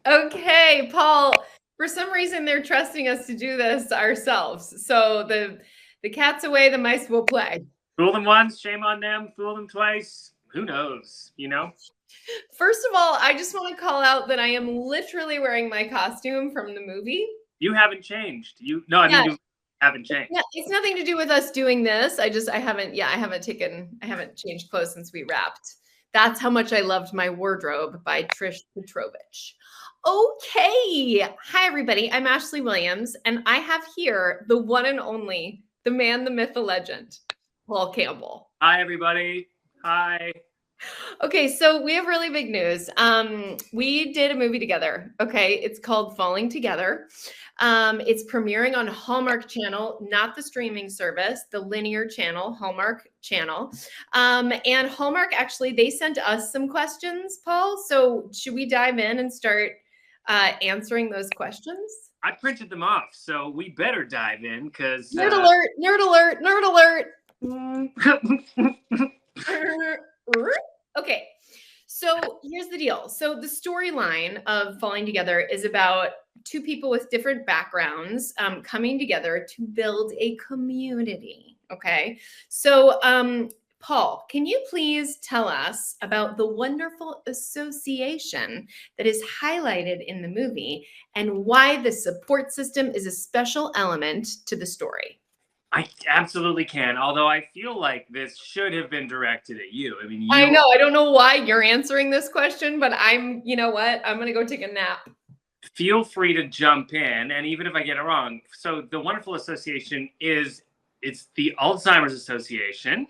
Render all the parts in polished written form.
Okay, Paul, for some reason they're trusting us to do this ourselves. So the cat's away, the mice will play. Fool them once, shame on them. Fool them twice, who knows, you know? First of all, I just want to call out that I am literally wearing my costume from the movie. You haven't changed. You haven't changed. Yeah, it's nothing to do with us doing this. I haven't changed clothes since we wrapped. That's how much I loved my wardrobe by Trish Petrovich. Okay. Hi, everybody. I'm Ashley Williams, and I have here the one and only, the man, the myth, the legend, Paul Campbell. Hi, everybody. Hi. Okay, so we have really big news. We did a movie together. Okay, it's called Falling Together. It's premiering on Hallmark Channel, not the streaming service, the linear channel, Hallmark Channel. And Hallmark, actually, they sent us some questions, Paul. So should we dive in and start answering those questions? I printed them off, so we better dive in because... Nerd alert, nerd alert, nerd alert. Okay, so here's the deal. So the storyline of Falling Together is about two people with different backgrounds coming together to build a community. Okay, so Paul, can you please tell us about the wonderful association that is highlighted in the movie and why the support system is a special element to the story? I absolutely can, although I feel like this should have been directed at you. I mean, I know. I don't know why you're answering this question, but you know what? I'm going to go take a nap. Feel free to jump in, and even if I get it wrong. So the wonderful association it's the Alzheimer's Association,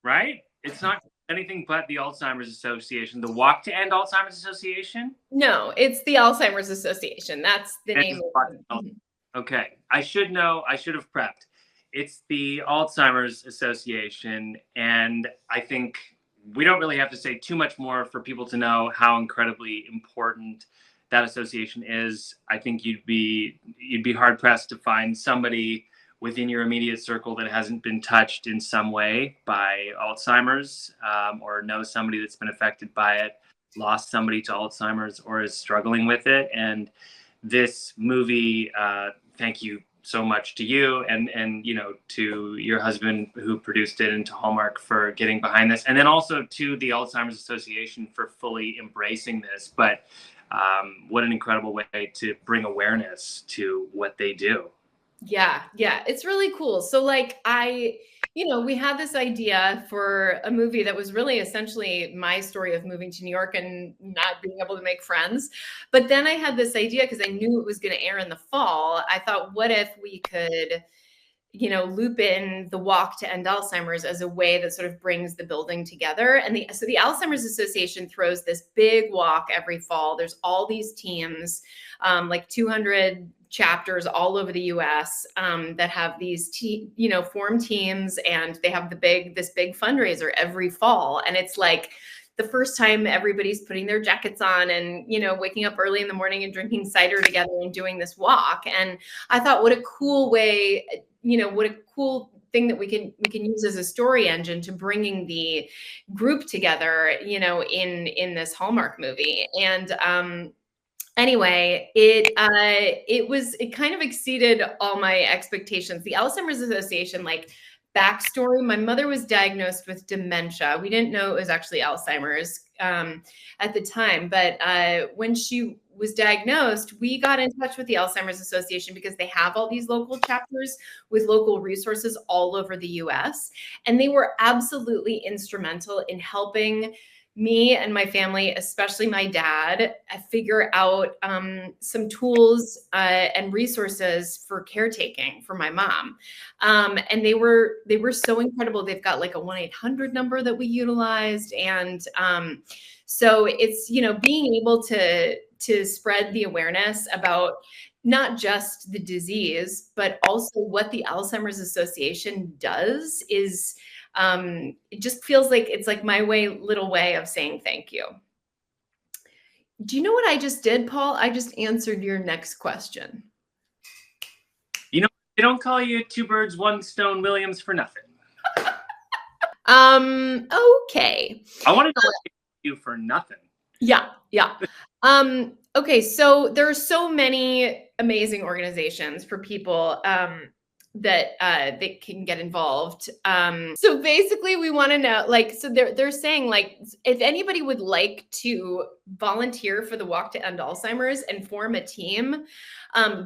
right? It's not anything but the Alzheimer's Association, the Walk to End Alzheimer's Association? No, it's the Alzheimer's Association. That's the name of it. Okay, I should know. I should have prepped. It's the Alzheimer's Association, and I think we don't really have to say too much more for people to know how incredibly important that association is. I think you'd be hard pressed to find somebody within your immediate circle that hasn't been touched in some way by Alzheimer's, or knows somebody that's been affected by it, lost somebody to Alzheimer's, or is struggling with it. And this movie, thank you so much to you and to your husband who produced it, and to Hallmark for getting behind this, and then also to the Alzheimer's Association for fully embracing this. But what an incredible way to bring awareness to what they do. Yeah, it's really cool. So we had this idea for a movie that was really essentially my story of moving to New York and not being able to make friends. But then I had this idea because I knew it was going to air in the fall. I thought, what if we could, loop in the Walk to End Alzheimer's as a way that sort of brings the building together. And so the Alzheimer's Association throws this big walk every fall. There's all these teams, like 200 chapters all over the US that have these form teams, and they have this big fundraiser every fall. And it's like the first time everybody's putting their jackets on and waking up early in the morning and drinking cider together and doing this walk. And I thought, what a cool way, what a cool thing that we can use as a story engine to bringing the group together, in this Hallmark movie. And anyway, it kind of exceeded all my expectations. The Alzheimer's Association, backstory, my mother was diagnosed with dementia. We didn't know it was actually Alzheimer's at the time, but when she was diagnosed, we got in touch with the Alzheimer's Association because they have all these local chapters with local resources all over the US. And they were absolutely instrumental in helping me and my family, especially my dad, figure out some tools and resources for caretaking for my mom. And they were so incredible. They've got a 1-800 number that we utilized. And so it's, being able to spread the awareness about not just the disease, but also what the Alzheimer's Association does is, it just feels like it's my little way of saying thank you. Do you know what I just did, Paul? I just answered your next question. They don't call you two birds, one stone Williams for nothing. Okay. I want to know what you do for nothing. Yeah. Okay, so there are so many amazing organizations for people that can get involved. So basically, we want to know, like, so they're saying, like, if anybody would like to volunteer for the Walk to End Alzheimer's and form a team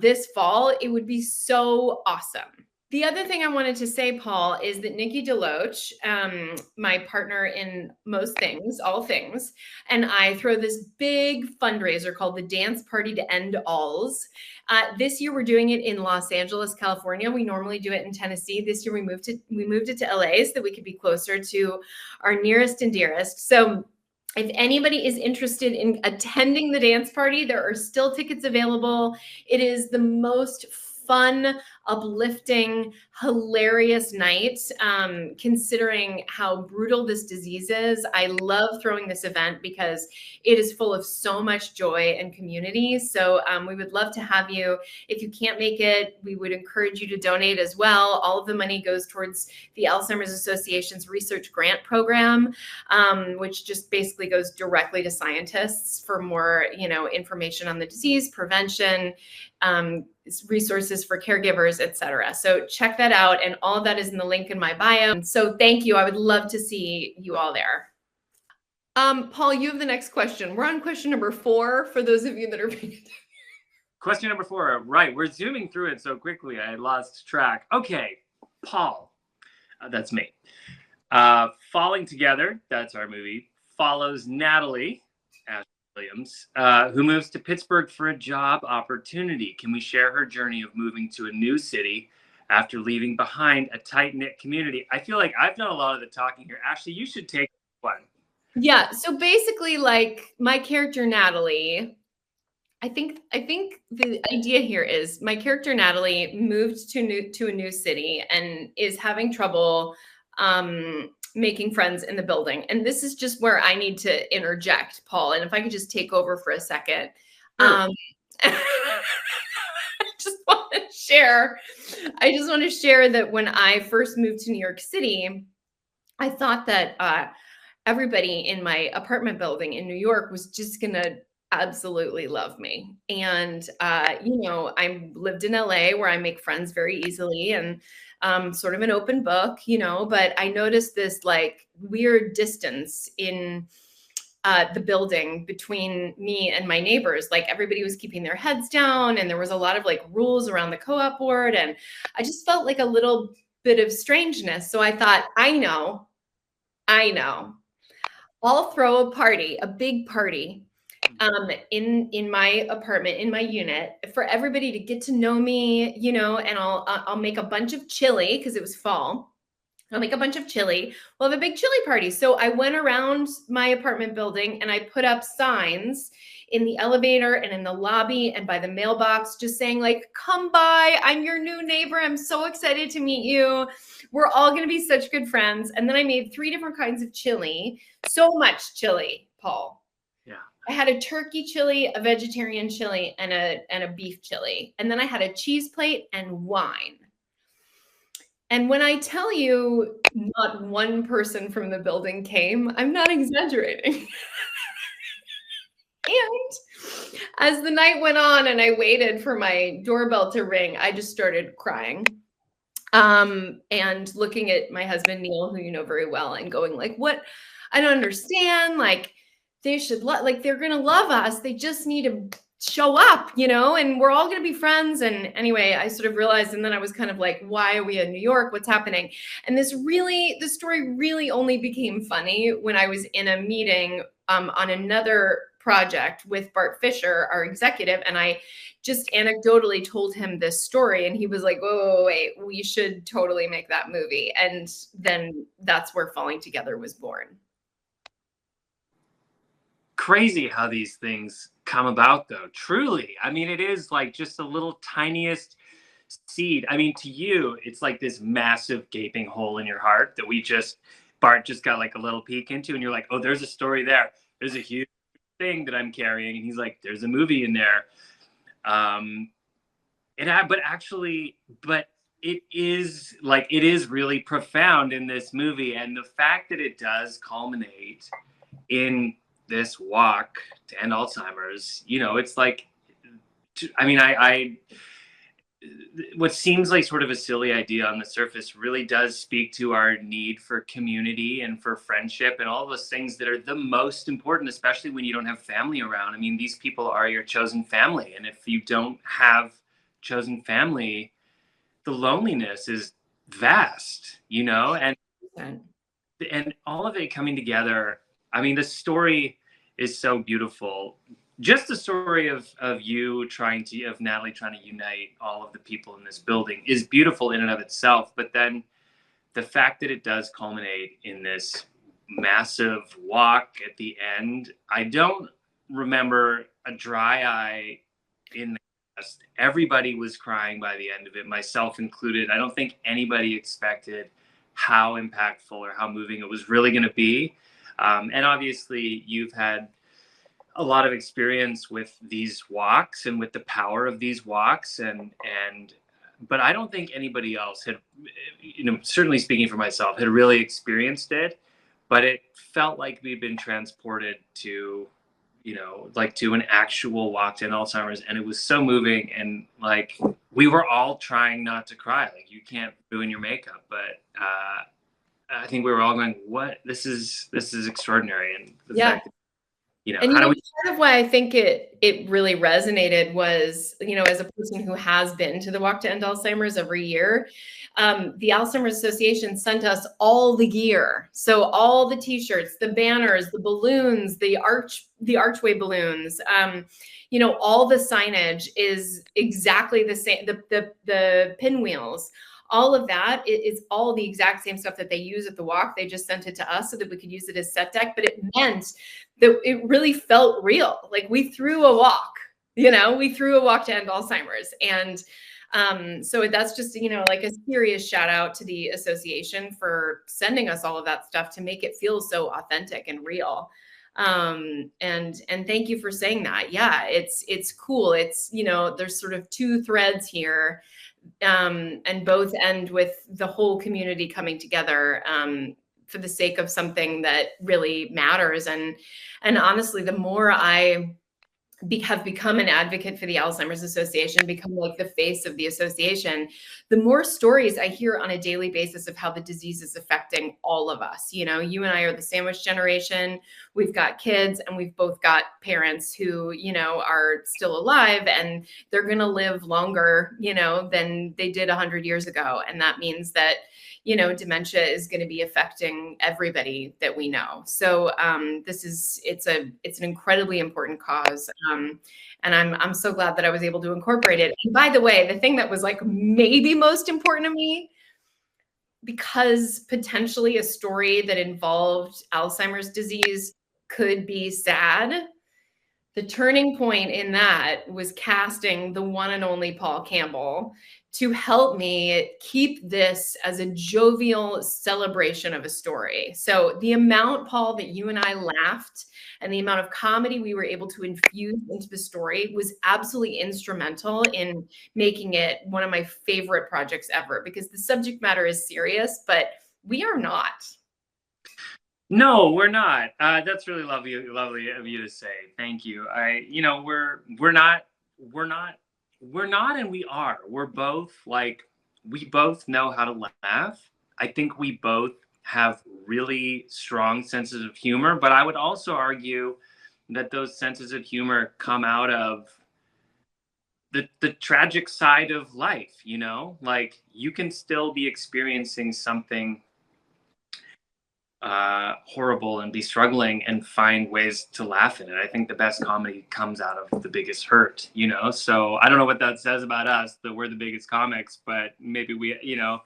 this fall, it would be so awesome. The other thing I wanted to say, Paul, is that Nikki DeLoach, my partner in most things, all things, and I throw this big fundraiser called the Dance Party to End Alls. This year we're doing it in Los Angeles, California. We normally do it in Tennessee. This year we moved it to LA so that we could be closer to our nearest and dearest. So if anybody is interested in attending the dance party, there are still tickets available. It is the most fun, uplifting, hilarious night, considering how brutal this disease is. I love throwing this event because it is full of so much joy and community. So we would love to have you. If you can't make it, we would encourage you to donate as well. All of the money goes towards the Alzheimer's Association's research grant program, which just basically goes directly to scientists for more, information on the disease, prevention, resources for caregivers, etc. So check that out. And all of that is in the link in my bio. So thank you. I would love to see you all there. Paul, you have the next question. We're on question number 4 for those of you that are Question number 4. Right. We're zooming through it so quickly. I lost track. Okay. Paul. That's me. Falling Together. That's our movie. Follows Natalie Williams, who moves to Pittsburgh for a job opportunity. Can we share her journey of moving to a new city after leaving behind a tight-knit community? I feel like I've done a lot of the talking here. Ashley, you should take one. Yeah. So basically, like, my character Natalie, I think the idea here is my character Natalie moved to a new city and is having trouble making friends in the building. And this is just where I need to interject, Paul. And if I could just take over for a second. Sure. I just want to share that when I first moved to New York City, I thought that everybody in my apartment building in New York was just going to absolutely love me. And, I lived in LA where I make friends very easily and sort of an open book, but I noticed this like weird distance in the building between me and my neighbors. Like everybody was keeping their heads down and there was a lot of like rules around the co-op board. And I just felt like a little bit of strangeness. So I thought, I know, I'll throw a party, a big party in my apartment, in my unit, for everybody to get to know me, and I'll make a bunch of chili because it was fall. I'll make a bunch of chili. We'll have a big chili party. So I went around my apartment building and I put up signs in the elevator and in the lobby and by the mailbox, just saying like, come by, I'm your new neighbor. I'm so excited to meet you. We're all going to be such good friends. And then I made 3 different kinds of chili. So much chili, Paul. Yeah. I had a turkey chili, a vegetarian chili, and a beef chili. And then I had a cheese plate and wine. And when I tell you not one person from the building came, I'm not exaggerating. And as the night went on and I waited for my doorbell to ring, I just started crying. And looking at my husband, Neil, who you know very well, and going like, what? I don't understand. Like, they should they're going to love us. They just need to show up, and we're all going to be friends. And anyway, I sort of realized, and then I was kind of like, why are we in New York? What's happening? And this story really only became funny when I was in a meeting on another project with Bart Fisher, our executive. And I just anecdotally told him this story. And he was like, whoa, wait, we should totally make that movie. And then that's where Falling Together was born. Crazy how these things come about, though. Truly. I mean, it is like just the little tiniest seed. I mean, to you, it's like this massive gaping hole in your heart that Bart just got like a little peek into, and you're like, oh, there's a story there. There's a huge thing that I'm carrying. And he's like, there's a movie in there. But it is really profound in this movie. And the fact that it does culminate in this walk to end Alzheimer's, you know, it's like, I mean, I what seems like sort of a silly idea on the surface really does speak to our need for community and for friendship and all those things that are the most important, especially when you don't have family around. I mean, these people are your chosen family. And if you don't have chosen family, the loneliness is vast, you know, and all of it coming together. I mean, the story is so beautiful. Just the story of you trying to, of Natalie trying to unite all of the people in this building is beautiful in and of itself. But then the fact that it does culminate in this massive walk at the end, I don't remember a dry eye in the cast. Everybody was crying by the end of it, myself included. I don't think anybody expected how impactful or how moving it was really going to be. And obviously, you've had a lot of experience with these walks and with the power of these walks, and but I don't think anybody else had, you know, certainly speaking for myself, had really experienced it. But it felt like we'd been transported to, you know, like to an actual walk to end Alzheimer's, and it was so moving. And like we were all trying not to cry. Like you can't ruin your makeup, but I think we were all going, "What? This is extraordinary." And the fact that, you know, And how do we? part of why I think it really resonated was, you know, as a person who has been to the Walk to End Alzheimer's every year, the Alzheimer's Association sent us all the gear. So all the T-shirts, the banners, the balloons, the archway balloons, you know, all the signage is exactly the same. The pinwheels. All of that is all the exact same stuff that they use at the walk. They just sent it to us so that we could use it as set deck. But it meant that it really felt real. Like we threw a walk, you know, we threw a walk to end Alzheimer's. And so that's just, you know, like a serious shout out to the association for sending us all of that stuff to make it feel so authentic and real. And thank you for saying that. Yeah, it's cool. It's, you know, there's sort of two threads here, and both end with the whole community coming together, for the sake of something that really matters. And honestly, the more I have become an advocate for the Alzheimer's Association, become like the face of the association, the more stories I hear on a daily basis of how the disease is affecting all of us. You know, you and I are the sandwich generation. We've got kids and we've both got parents who, you know, are still alive and they're going to live longer, you know, than they did 100 years ago. And that means that, you know, dementia is going to be affecting everybody that we know. So it's an incredibly important cause. And I'm so glad that I was able to incorporate it. And by the way, the thing that was like maybe most important to me, because potentially a story that involved Alzheimer's disease could be sad, the turning point in that was casting the one and only Paul Campbell to help me keep this as a jovial celebration of a story. So the amount, Paul, that you and I laughed and the amount of comedy we were able to infuse into the story was absolutely instrumental in making it one of my favorite projects ever, because the subject matter is serious, but we are not. No, we're not. That's really lovely of you to say. Thank you. You know, we're not, and we are. We're both like, we both know how to laugh. I think we both have really strong senses of humor, but I would also argue that those senses of humor come out of the tragic side of life, you know? Like you can still be experiencing something horrible and be struggling and find ways to laugh in it. I think the best comedy comes out of the biggest hurt, you know? So I don't know what that says about us, that we're the biggest comics, but maybe we, you know,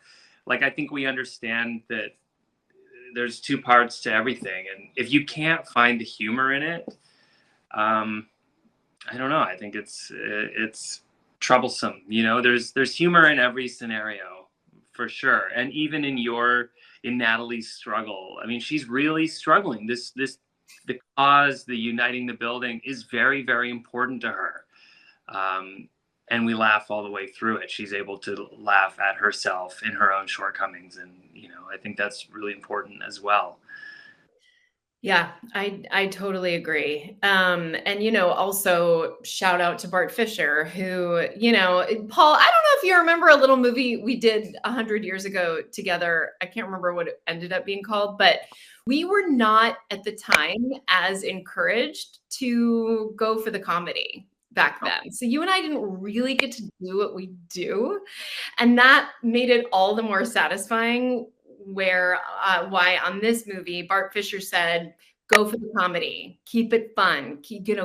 like I think we understand that there's two parts to everything. And if you can't find the humor in it, I don't know. I think it's troublesome. You know, there's humor in every scenario for sure. And even in Natalie's struggle, I mean, she's really struggling. The cause, the uniting the building is very, very important to her. And we laugh all the way through it. She's able to laugh at herself in her own shortcomings. And, you know, I think that's really important as well. Yeah, I totally agree. And also shout out to Bart Fisher, who, Paul, I don't know if you remember a little movie we did 100 years ago together. I can't remember what it ended up being called, but we were not at the time as encouraged to go for the comedy back then. So you and I didn't really get to do what we do. And that made it all the more satisfying why on this movie, Bart Fisher said, go for the comedy, keep it fun,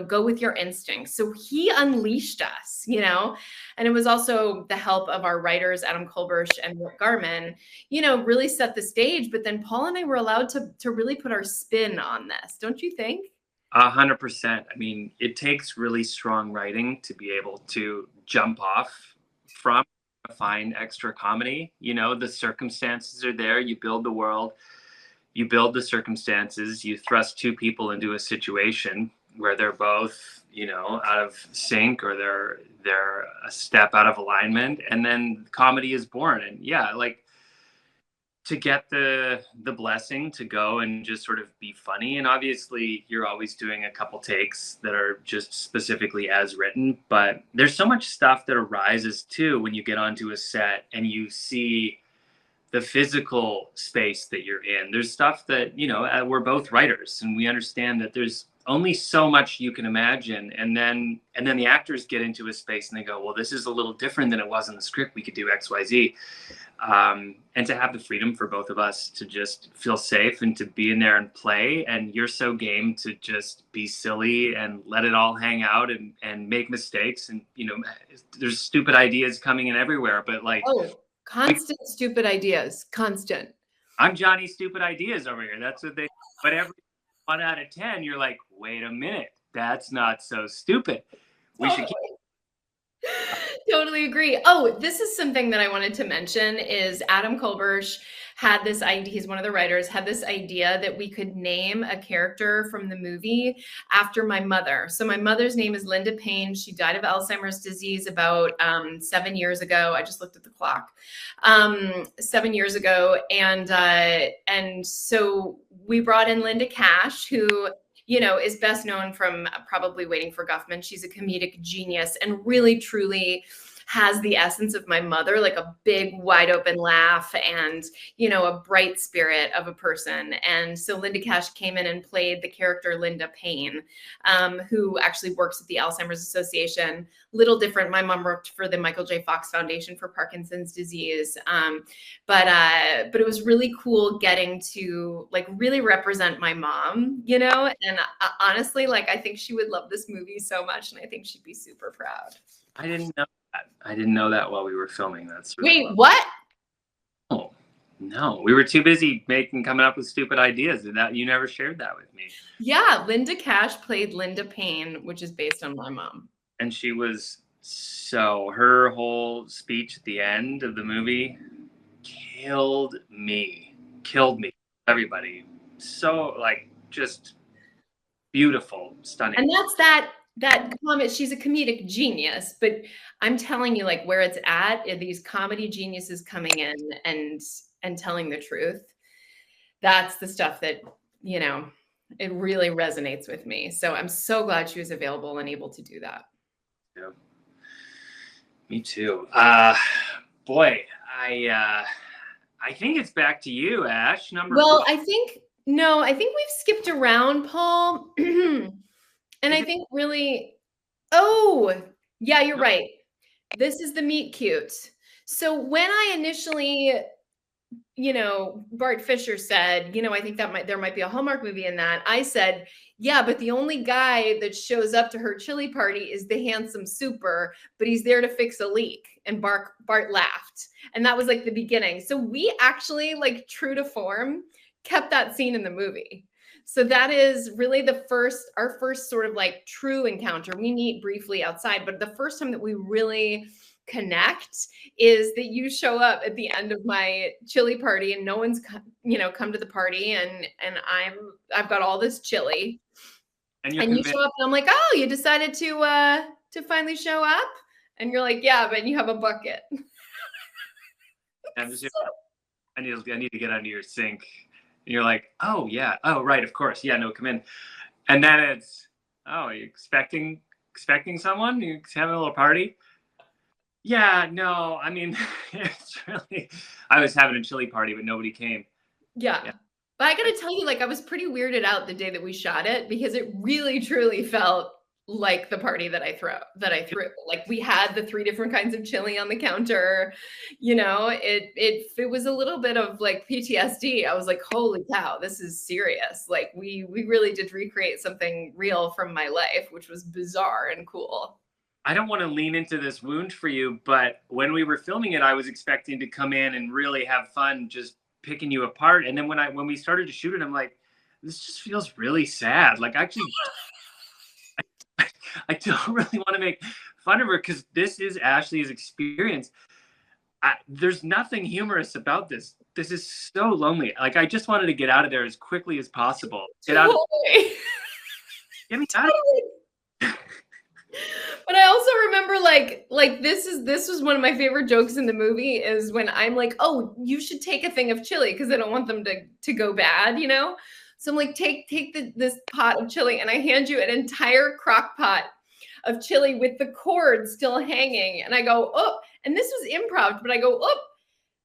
go with your instincts. So he unleashed us, and it was also the help of our writers, Adam Kolbersh and Rick Garman, really set the stage. But then Paul and I were allowed to really put our spin on this. Don't you think? 100%. I mean, it takes really strong writing to be able to jump off from a fine extra comedy. The circumstances are there. You build the world, you build the circumstances, you thrust two people into a situation where they're both, out of sync, or they're a step out of alignment, and then comedy is born. And yeah, like, to get the blessing to go and just sort of be funny, and obviously you're always doing a couple takes that are just specifically as written, but there's so much stuff that arises too when you get onto a set and you see the physical space that you're in. There's stuff that, we're both writers and we understand that there's only so much you can imagine, and then the actors get into a space and they go, well, this is a little different than it was in the script, we could do XYZ. And to have the freedom for both of us to just feel safe and to be in there and play, and you're so game to just be silly and let it all hang out and make mistakes, and there's stupid ideas coming in everywhere, but like, constant stupid ideas, constant. I'm Johnny Stupid Ideas over here. That's what but every 1 out of 10, you're like, wait a minute, that's not so stupid. We should keep. Totally agree. Oh, this is something that I wanted to mention is Adam Kolbersh had this idea. He's one of the writers, had this idea that we could name a character from the movie after my mother. So my mother's name is Linda Payne. She died of Alzheimer's disease about 7 years ago. I just looked at the clock. 7 years ago. And so we brought in Linda Cash, who is best known from probably Waiting for Guffman. She's a comedic genius and really, truly has the essence of my mother, like a big, wide open laugh and, a bright spirit of a person. And so Linda Cash came in and played the character Linda Payne, who actually works at the Alzheimer's Association. Little different. My mom worked for the Michael J. Fox Foundation for Parkinson's disease. But it was really cool getting to like really represent my mom, and honestly, like, I think she would love this movie so much, and I think she'd be super proud. I didn't know that. I didn't know that while we were filming. That's really Wait, what? Oh, no, we were too busy coming up with stupid ideas, and that you never shared that with me. Yeah, Linda Cash played Linda Payne, which is based on my mom. And she was her whole speech at the end of the movie killed me, everybody. So like just beautiful, stunning. And that's that comment. She's a comedic genius, but I'm telling you, like, where it's at, these comedy geniuses coming in and telling the truth. That's the stuff that, it really resonates with me. So I'm so glad she was available and able to do that. Yeah. Me too. Boy, I think it's back to you, Ash. Well, 4. I think we've skipped around, Paul. And I think really, yeah, you're right. This is the meet cute. So when I initially, Bart Fisher said, I think there might be a Hallmark movie in that. I said, yeah, but the only guy that shows up to her chili party is the handsome super, but he's there to fix a leak. And Bart laughed. And that was like the beginning. So we actually, like, true to form, kept that scene in the movie. So that is really our first sort of like true encounter. We meet briefly outside, but the first time that we really connect is that you show up at the end of my chili party and no one's come to the party, and I've got all this chili, and you show up and I'm like, oh, you decided to finally show up, and you're like, yeah, but you have a bucket. I need to get under your sink And you're like, oh yeah, oh right, of course, yeah, no, come in. And then it's, oh, are you expecting someone? You having a little party? Yeah, no, I mean, it's really, I was having a chili party, but nobody came. Yeah. Yeah. But I gotta tell you, like, I was pretty weirded out the day that we shot it because it really truly felt like the party that I threw. Like we had the 3 different kinds of chili on the counter. You know, it was a little bit of like PTSD. I was like, holy cow, this is serious. Like we really did recreate something real from my life, which was bizarre and cool. I don't want to lean into this wound for you, but when we were filming it, I was expecting to come in and really have fun just picking you apart. And then when we started to shoot it, I'm like, this just feels really sad. Like actually I don't really want to make fun of her because this is Ashley's experience. There's nothing humorous about this. This is so lonely. Like I just wanted to get out of there as quickly as possible. Get out of get me out of But I also remember like this was one of my favorite jokes in the movie is when I'm like, oh, you should take a thing of chili because I don't want them to go bad, you know? So I'm like, take this pot of chili, and I hand you an entire crock pot of chili with the cord still hanging. And I go, oh, and this was improv, but I go, oh,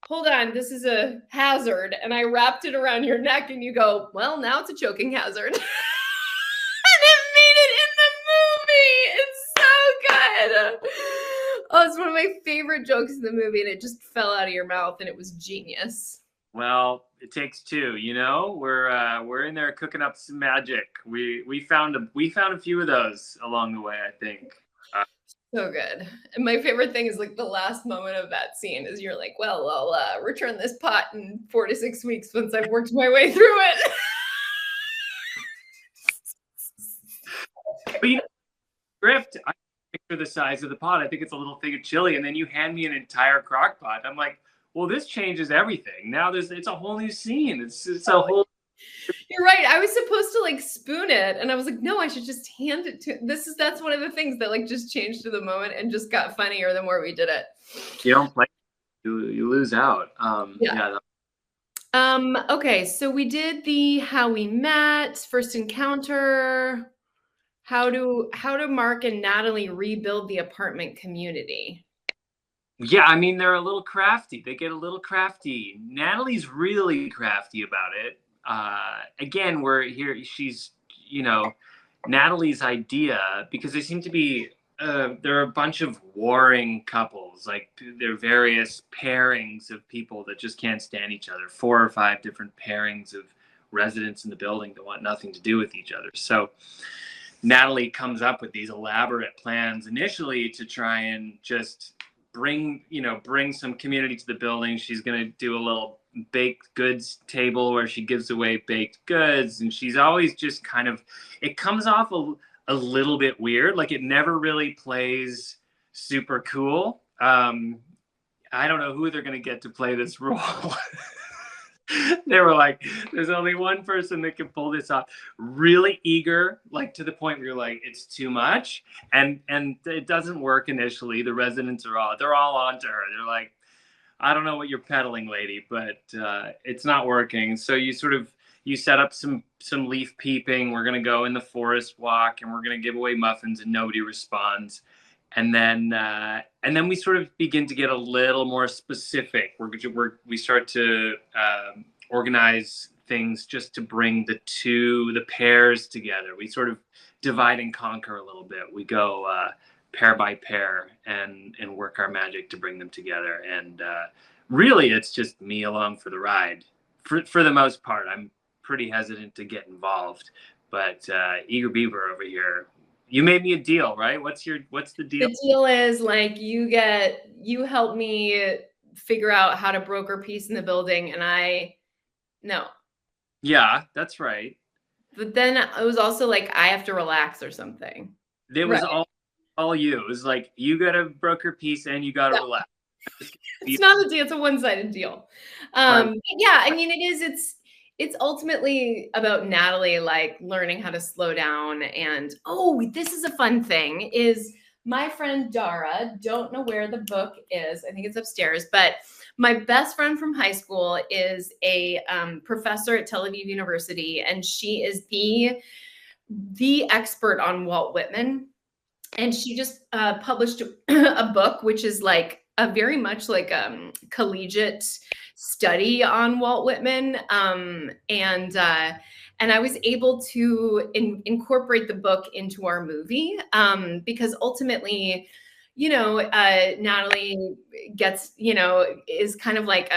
hold on, this is a hazard. And I wrapped it around your neck, and you go, well, now it's a choking hazard. And it made it in the movie. It's so good. Oh, it's one of my favorite jokes in the movie, and it just fell out of your mouth, and it was genius. Well, it takes 2, you know. We're in there cooking up some magic. We found a few of those along the way, I think. So good. And my favorite thing is like the last moment of that scene is you're like, well, I'll return this pot in 4 to 6 weeks once I've worked my way through it. But you know, script, I picture the size of the pot. I think it's a little thing of chili, and then you hand me an entire crock pot. I'm like, well, this changes everything. Now it's a whole new scene. It's a whole. You're right. I was supposed to like spoon it, and I was like, no, I should just hand it to. That's one of the things that like just changed to the moment and just got funnier the more we did it. You don't play, you lose out. Yeah. Okay, so we did the how we met, first encounter, how do Mark and Natalie rebuild the apartment community. Yeah, I mean, they're a little crafty. They get a little crafty. Natalie's really crafty about it. Again, we're here. She's, you know, Natalie's idea, because they seem to be, there are a bunch of warring couples. Like there are various pairings of people that just can't stand each other. 4 or 5 different pairings of residents in the building that want nothing to do with each other. So Natalie comes up with these elaborate plans initially to try and just bring some community to the building. She's going to do a little baked goods table where she gives away baked goods. And she's always just kind of, it comes off a little bit weird. Like it never really plays super cool. I don't know who they're going to get to play this role. They were like, there's only one person that can pull this off. Really eager, like to the point where you're like, it's too much. And it doesn't work initially. The residents they're all onto her. They're like, I don't know what you're peddling, lady, but it's not working. So you set up some leaf peeping. We're going to go in the forest walk and we're going to give away muffins and nobody responds. And then we sort of begin to get a little more specific. We start to organize things just to bring the pairs together. We sort of divide and conquer a little bit. We go pair by pair and work our magic to bring them together. And really, it's just me along for the ride. For the most part, I'm pretty hesitant to get involved, but Eager Beaver over here. You made me a deal, right? What's the deal? The deal is like you help me figure out how to broker peace in the building, and no. Yeah, that's right. But then it was also like I have to relax or something. It was all you. It was like you gotta broker peace and you gotta relax. It's not a deal, it's a one-sided deal. Yeah, I mean it's ultimately about Natalie like learning how to slow down. And this is a fun thing is my friend Dara, don't know where the book is. I think it's upstairs, but my best friend from high school is a professor at Tel Aviv University, and she is the expert on Walt Whitman. And she just published a book, which is like a very much like collegiate study on Walt Whitman. And I was able to incorporate the book into our movie because ultimately, Natalie gets, is kind of like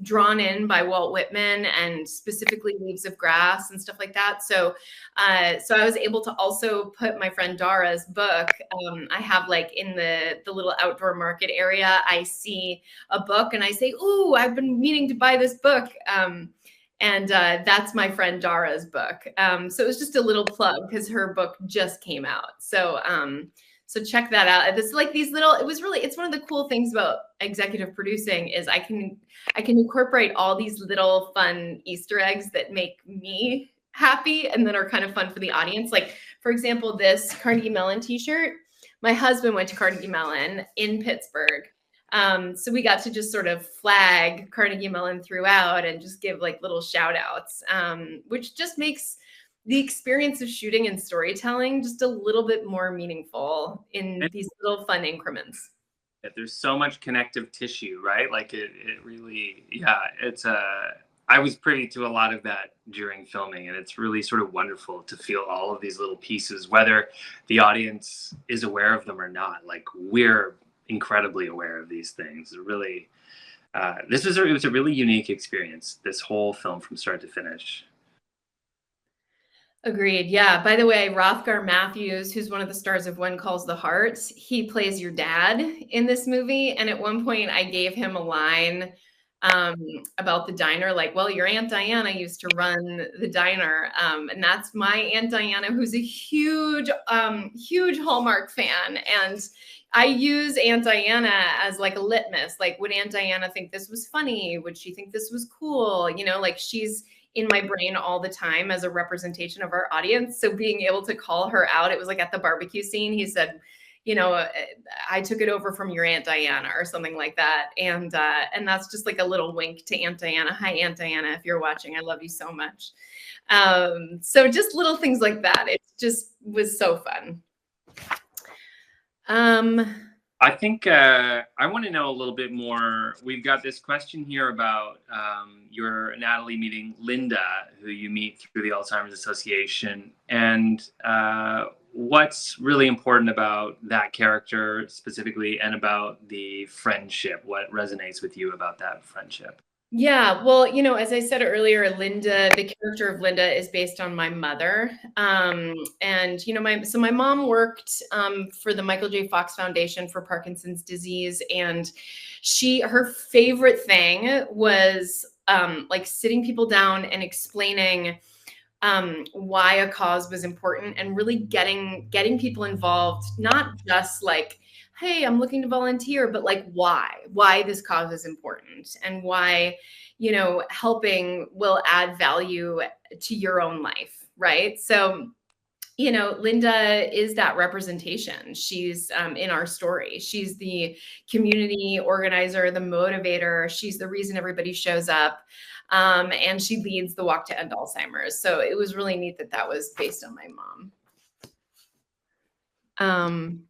drawn in by Walt Whitman and specifically Leaves of Grass and stuff like that. So I was able to also put my friend Dara's book. I have like in the little outdoor market area, I see a book and I say, "Ooh, I've been meaning to buy this book." And that's my friend Dara's book. So it was just a little plug because her book just came out. So check that out. It's like these little, it's one of the cool things about executive producing is I can incorporate all these little fun Easter eggs that make me happy and that are kind of fun for the audience. Like, for example, this Carnegie Mellon t-shirt, my husband went to Carnegie Mellon in Pittsburgh. So we got to just sort of flag Carnegie Mellon throughout and just give like little shout outs, which just makes the experience of shooting and storytelling just a little bit more meaningful in these little fun increments. There's so much connective tissue, right? Like it really, yeah, I was privy to a lot of that during filming, and it's really sort of wonderful to feel all of these little pieces, whether the audience is aware of them or not. Like we're incredibly aware of these things. Really, it was a really unique experience, this whole film from start to finish. Agreed. Yeah. By the way, Rothgar Matthews, who's one of the stars of When Calls the Heart, he plays your dad in this movie. And at one point, I gave him a line about the diner, like, "Well, your Aunt Diana used to run the diner," and that's my Aunt Diana, who's a huge Hallmark fan. And I use Aunt Diana as like a litmus. Like, would Aunt Diana think this was funny? Would she think this was cool? Like she's in my brain all the time as a representation of our audience. So being able to call her out, it was like at the barbecue scene, he said, "I took it over from your Aunt Diana," or something like that. And that's just like a little wink to Aunt Diana. Hi, Aunt Diana, if you're watching, I love you so much. So just little things like that. It just was so fun. I think I want to know a little bit more. We've got this question here about your Natalie meeting Linda, who you meet through the Alzheimer's Association, and what's really important about that character specifically and about the friendship. What resonates with you about that friendship? Yeah, well, as I said earlier, the character of Linda is based on my mother. And my mom worked for the Michael J. Fox Foundation for Parkinson's disease, and her favorite thing was like sitting people down and explaining why a cause was important and really getting people involved, not just like, "Hey, I'm looking to volunteer," but like why this cause is important and why, helping will add value to your own life. Right. So, Linda is that representation. She's in our story. She's the community organizer, the motivator. She's the reason everybody shows up. And she leads the Walk to End Alzheimer's. So it was really neat that was based on my mom.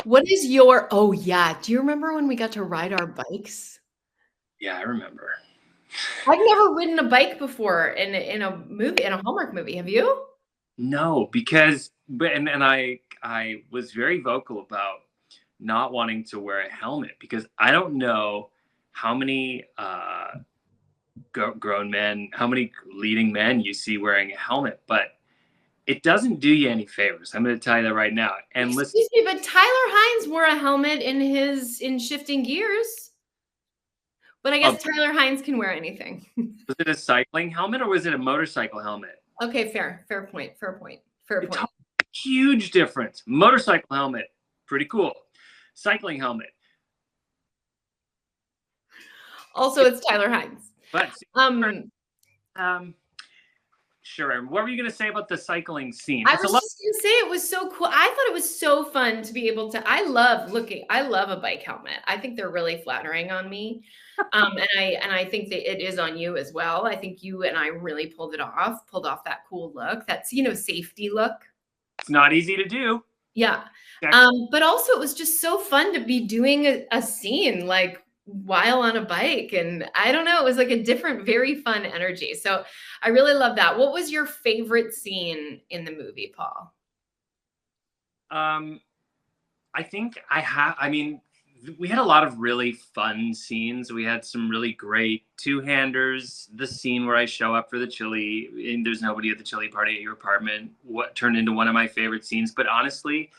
What is oh yeah. Do you remember when we got to ride our bikes? Yeah, I remember. I've never ridden a bike before in a movie, in a Hallmark movie. Have you? No, because I was very vocal about not wanting to wear a helmet because I don't know how many grown men, how many leading men you see wearing a helmet, but it doesn't do you any favors. I'm going to tell you that right now. And Excuse me, but Tyler Hines wore a helmet in Shifting Gears. But I guess Tyler Hines can wear anything. Was it a cycling helmet or was it a motorcycle helmet? Okay, fair point. Huge difference. Motorcycle helmet, pretty cool. Cycling helmet. Also, it's Tyler Hines. But Sure. And what were you going to say about the cycling scene? I It's a was lot. just gonna say it was so cool. I thought it was so fun to be able to. I love a bike helmet. I think they're really flattering on me, and I think that it is on you as well. I think you and I really pulled off that cool look. That's safety look. It's not easy to do. Yeah. But also it was just so fun to be doing a scene like while on a bike. And I don't know, it was like a different, very fun energy. So I really love that. What was your favorite scene in the movie, Paul? I think I mean, we had a lot of really fun scenes. We had some really great two-handers. The scene where I show up for the chili and there's nobody at the chili party at your apartment, what turned into one of my favorite scenes. But honestly,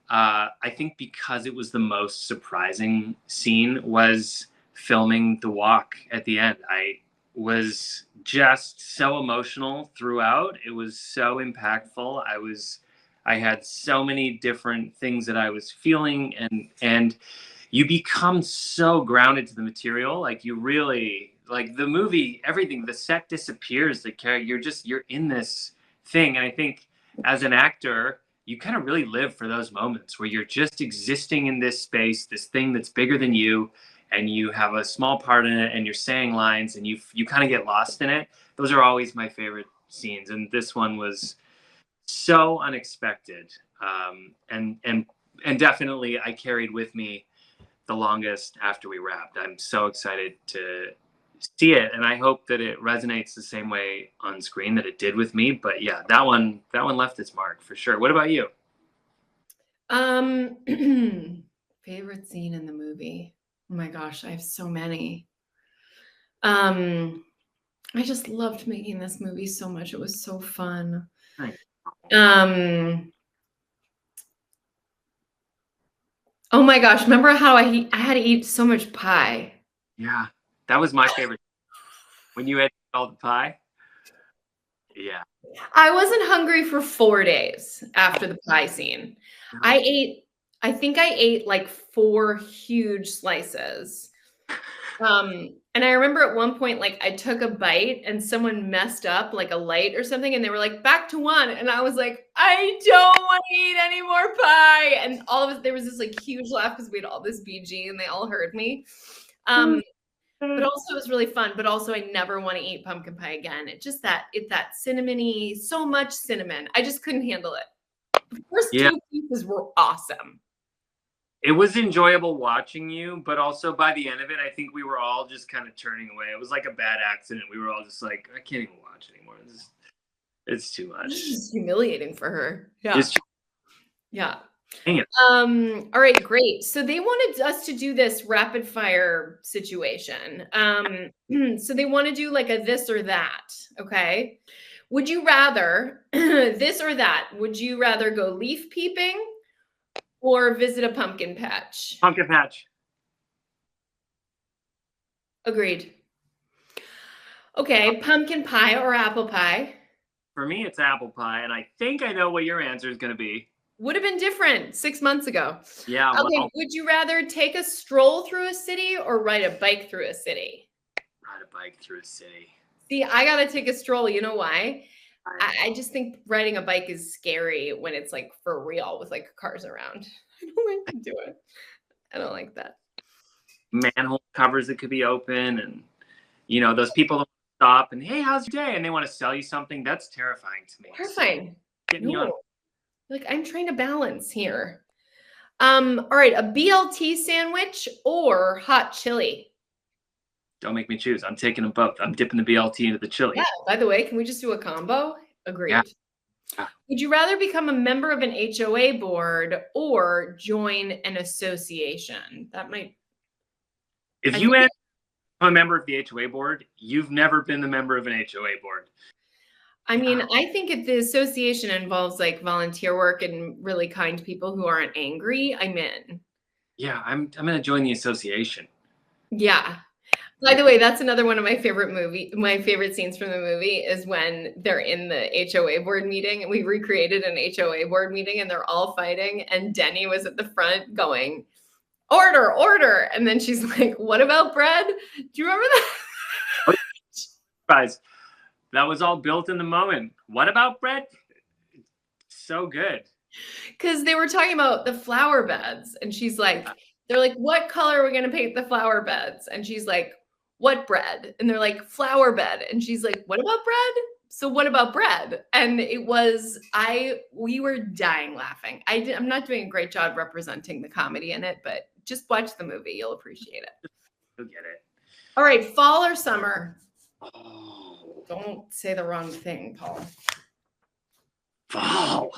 I think because it was the most surprising scene was filming the walk at the end. I was just so emotional throughout. It was so impactful. I had so many different things that I was feeling, and you become so grounded to the material. Like you really, like the movie, everything, the set disappears, the character, you're in this thing. And I think as an actor, you kind of really live for those moments where you're just existing in this space, this thing that's bigger than you, and you have a small part in it, and you're saying lines, and you kind of get lost in it. Those are always my favorite scenes, and this one was so unexpected, and definitely I carried with me the longest after we wrapped. I'm so excited to see it, and I hope that it resonates the same way on screen that it did with me. But yeah, that one left its mark for sure. What about you? Favorite scene in the movie. Oh my gosh, I have so many. I just loved making this movie so much. It was so fun. Thanks. Oh my gosh, remember how I had to eat so much pie? Yeah, that was my favorite. When you ate all the pie. Yeah. I wasn't hungry for 4 days after the pie scene. I think I ate like 4 huge slices. And I remember at one point, like I took a bite and someone messed up like a light or something, and they were like, back to 1. And I was like, I don't want to eat any more pie. And all of us, there was this like huge laugh because we had all this BG and they all heard me. But also it was really fun, but also I never want to eat pumpkin pie again. It just that cinnamony, so much cinnamon. I just couldn't handle it. The first 2 pieces were awesome. It was enjoyable watching you, but also by the end of it, I think we were all just kind of turning away. It was like a bad accident. We were all just like, I can't even watch anymore. It's too much. This is humiliating for her. Yeah. Yeah. Dang it. All right, great. So they wanted us to do this rapid fire situation. So they want to do like a this or that. Okay. Would you rather this or that? Would you rather go leaf peeping or visit a pumpkin patch? Pumpkin patch. Agreed. Okay, pumpkin pie or apple pie? For me, it's apple pie, and I think I know what your answer is going to be. Would have been different 6 months ago. Yeah. Okay, well, would you rather take a stroll through a city or ride a bike through a city? Ride a bike through a city. See, I got to take a stroll. You know why? I just think riding a bike is scary when it's like for real with like cars around. I don't like to do it. I don't like that. Manhole covers that could be open, and those people that stop and, hey, how's your day? And they want to sell you something. That's terrifying to me. Terrifying. So, get me on. Like I'm trying to balance here. All right, a BLT sandwich or hot chili? Don't make me choose. I'm taking them both. I'm dipping the BLT into the chili. Yeah, by the way, can we just do a combo? Agreed. Yeah. Would you rather become a member of an HOA board or join an association? If you are a member of the HOA board, you've never been the member of an HOA board. I mean, I think if the association involves like volunteer work and really kind people who aren't angry, I'm in. Yeah, I'm going to join the association. Yeah. By the way, that's another one of my favorite scenes from the movie is when they're in the HOA board meeting, and we recreated an HOA board meeting and they're all fighting, and Denny was at the front going, order, order. And then she's like, what about bread? Do you remember that? Guys, That was all built in the moment. What about bread? So good. Because they were talking about the flower beds, and she's like, they're like, what color are we going to paint the flower beds? And she's like, what bread? And they're like, flower bed. And she's like, what about bread? So what about bread? And it was, we were dying laughing. I'm not doing a great job representing the comedy in it, but just watch the movie. You'll appreciate it. You'll get it. All right. Fall or summer? Oh. Don't say the wrong thing, Paul. Fall.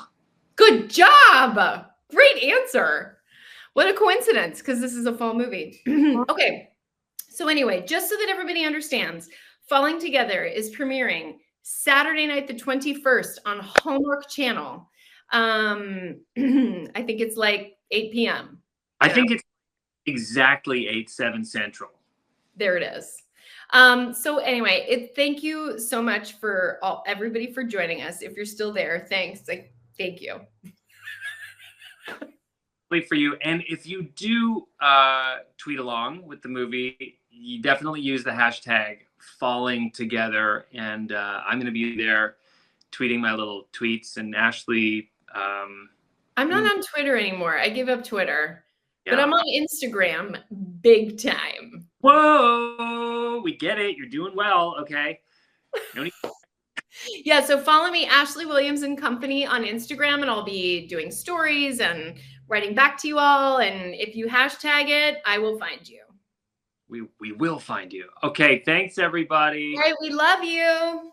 Good job. Great answer. What a coincidence, because this is a fall movie. Okay. So anyway, just so that everybody understands, Falling Together is premiering Saturday night, the 21st on Hallmark Channel. I think it's like 8 p.m. I think it's exactly 8/7 Central. There it is. So anyway, thank you so much for everybody for joining us. If you're still there, thanks. Thank you. For you. And if you do tweet along with the movie, you definitely use the hashtag Falling Together. And I'm going to be there tweeting my little tweets. And Ashley. I'm not on Twitter anymore. I gave up Twitter. Yeah. But I'm on Instagram big time. Whoa, we get it. You're doing well. Okay. No need. Yeah, so follow me, Ashley Williams and Company on Instagram, and I'll be doing stories and writing back to you all. And if you hashtag it, I will find you. We will find you. Okay, thanks everybody. All right, we love you.